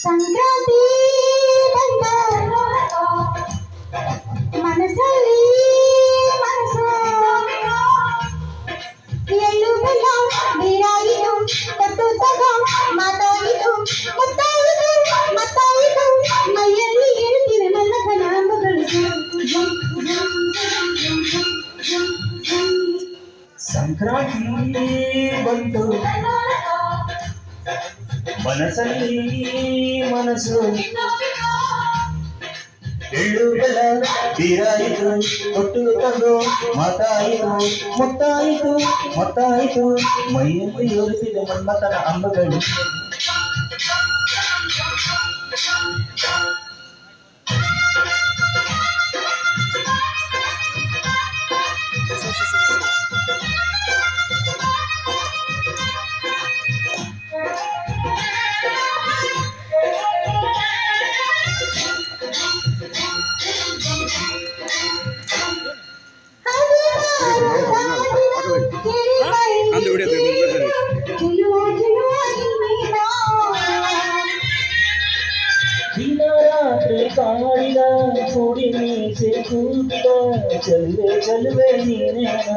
ಸಂಕ್ರಾಂತಿ ಬಂದ ಮನಸ್ಸಲ್ಲಿ ಮನಸ್ಸು ಎಳ್ಳು ಬೆಲ್ಲ ನೀರಾಯಿತು ಕಟ್ಟು ತಗ ಮಾತಾಯಿತು ಮತ್ತಾಯಿತು ಮತ್ತಾಯಿತು ಮೈಯಲ್ಲಿ ಇರುತ್ತಿವೆ ಮಲ್ಲಕನ ಅಂಬಗಳು ಸಂಕ್ರಾಂತಿ ಬಂತು ಮನಸ್ಸಲ್ಲಿ ಮನಸ್ಸು ಎಳ್ಳು ಬೆಲ್ಲ ನೀರಾಯಿತು ಕೊಟ್ಟು ತಂದು ಮಾತಾಯಿತು ಮುತ್ತಾಯಿತು ಮತ್ತಾಯಿತು ಮೈಯಲ್ಲಿ ಏರುತ್ತಿದೆ ಮನ್ಮಥನ ಅಂಬಗಳು ದಿನರಾತ್ರಿ ಕಾಡಿದ ಕುಡಿ ಮೀಸೆ ಕೂಡಿದ ಚಲುವೆ ಚಲುವೆ ನೀನೇನ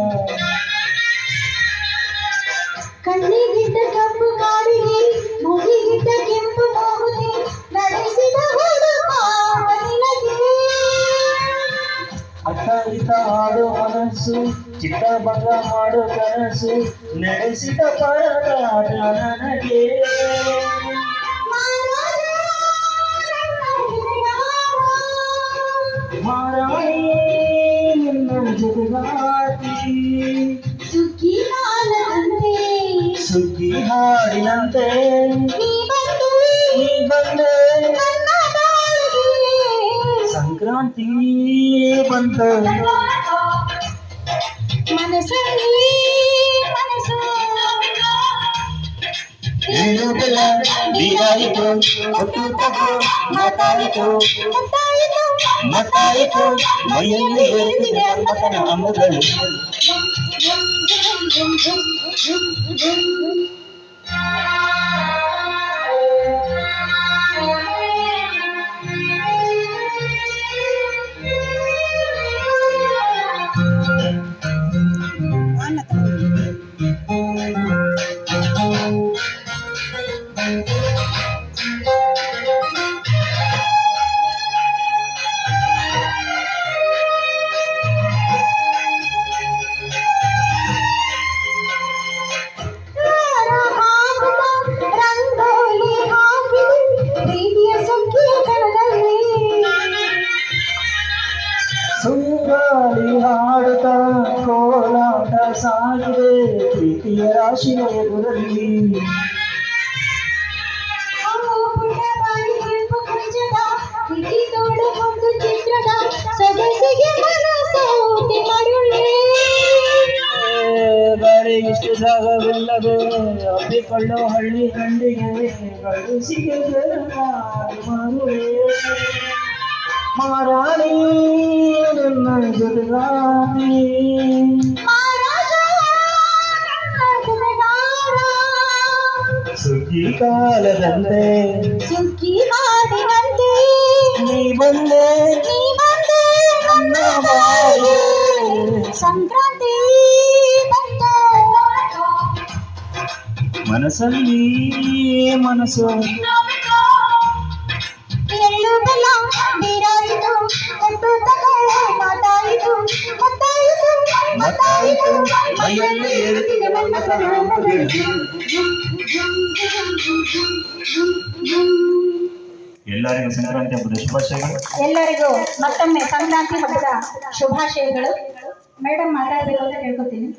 ಕಣ್ಣಿಗಿದ್ದ ಕಪ್ಪು ಕಾಡಿಗೆ ಮುಗಿಗಿದ್ದ ಕೆಂಪು ಮೋಗುದಿ ನಡೆಸಿದ ಅತ್ತ ಇತ್ತ ಆಡೋ ಮನಸ್ಸು ಚಿತ್ತ ಭಂಗ ಮಾಡೋ ಕನಸು ನಡೆಸಿದ ಪರದಾಟ ನನಗೆ ಮಾರಾಣಿ ನಿನ್ನ ಜೊತೆಗಾತಿ ಸುಗ್ಗಿ ಹಾಲದಂತೆ ಸುಗ್ಗಿ ಹಾಡಿನಂತೆ ನೀ ಬಂದೆ ಸಂಕ್ರಾಂತಿ ಬಂತ ಮನಸ್ಸಲ್ಲಿ ಮನಸ್ಸು ಎಳ್ಳು ಬೆಲ್ಲ ನೀರಾಯಿತು ಕೊಟ್ಟು ತಗೋ ಮಾತಾಯಿತು ಮತ್ತಾಯಿತು ಮೈಯಲ್ಲಿ ಏರುತ್ತಿದೆ ಮನ್ಮಥನ ಅಂಬಗಳು ಸುಂಗಾಲಿ ಹಾಡುತ್ತ ಕೋಲಾಟ ಸಾಗಿದೆ ಪ್ರೀತಿಯ ರಾಶಿಯ ಎದುರಲ್ಲಿ ಬರೀ ಇಷ್ಟು ಜಾಗವಿಲ್ಲವೇ ಅಪ್ಪಿಕೊಳ್ಳೋ ಹಳ್ಳಿ ಹಳ್ಳಿಗೆ ಗಡುಸಿಗೆ ಮಾರುವೆ ಮಾರಾಣಿ ನನ್ನ ಜೊತೆಗಾತಿ ಸುಗ್ಗಿ ಕಾಲದಂತೆ ಸುಗ್ಗಿ ಹಾಡಿನಂತೆ ನೀ ಬಂದೆ ನನ್ನ ಬಾಳೆ ಸಂಕ್ರಾಂತಿ ಮನಸ್ಸಲ್ಲಿ ಮನಸ್ಸು ಎಳ್ಳು ಬೆಲ್ಲ ನೀರಾಯಿತು ಕಟ್ಟು ತಗೋ ಮಾತಾಯಿತು ಮತ್ತಾಯಿತು ಮೈಯಲ್ಲಿ ಏರುತ್ತಿದೆ ಮನ್ಮಥನ ಅಂಬಗಳು ಎಲ್ಲರಿಗೂ ಸಂಕ್ರಾಂತಿ ಹಬ್ಬದ ಶುಭಾಶಯಗಳು. ಎಲ್ಲರಿಗೂ ಮತ್ತೊಮ್ಮೆ ಸಂಕ್ರಾಂತಿ ಹಬ್ಬದ ಶುಭಾಶಯಗಳು. ಮೇಡಮ್ ಮಾತಾಡಬೇಕು ಅಂತ ಹೇಳ್ಕೊತೀನಿ.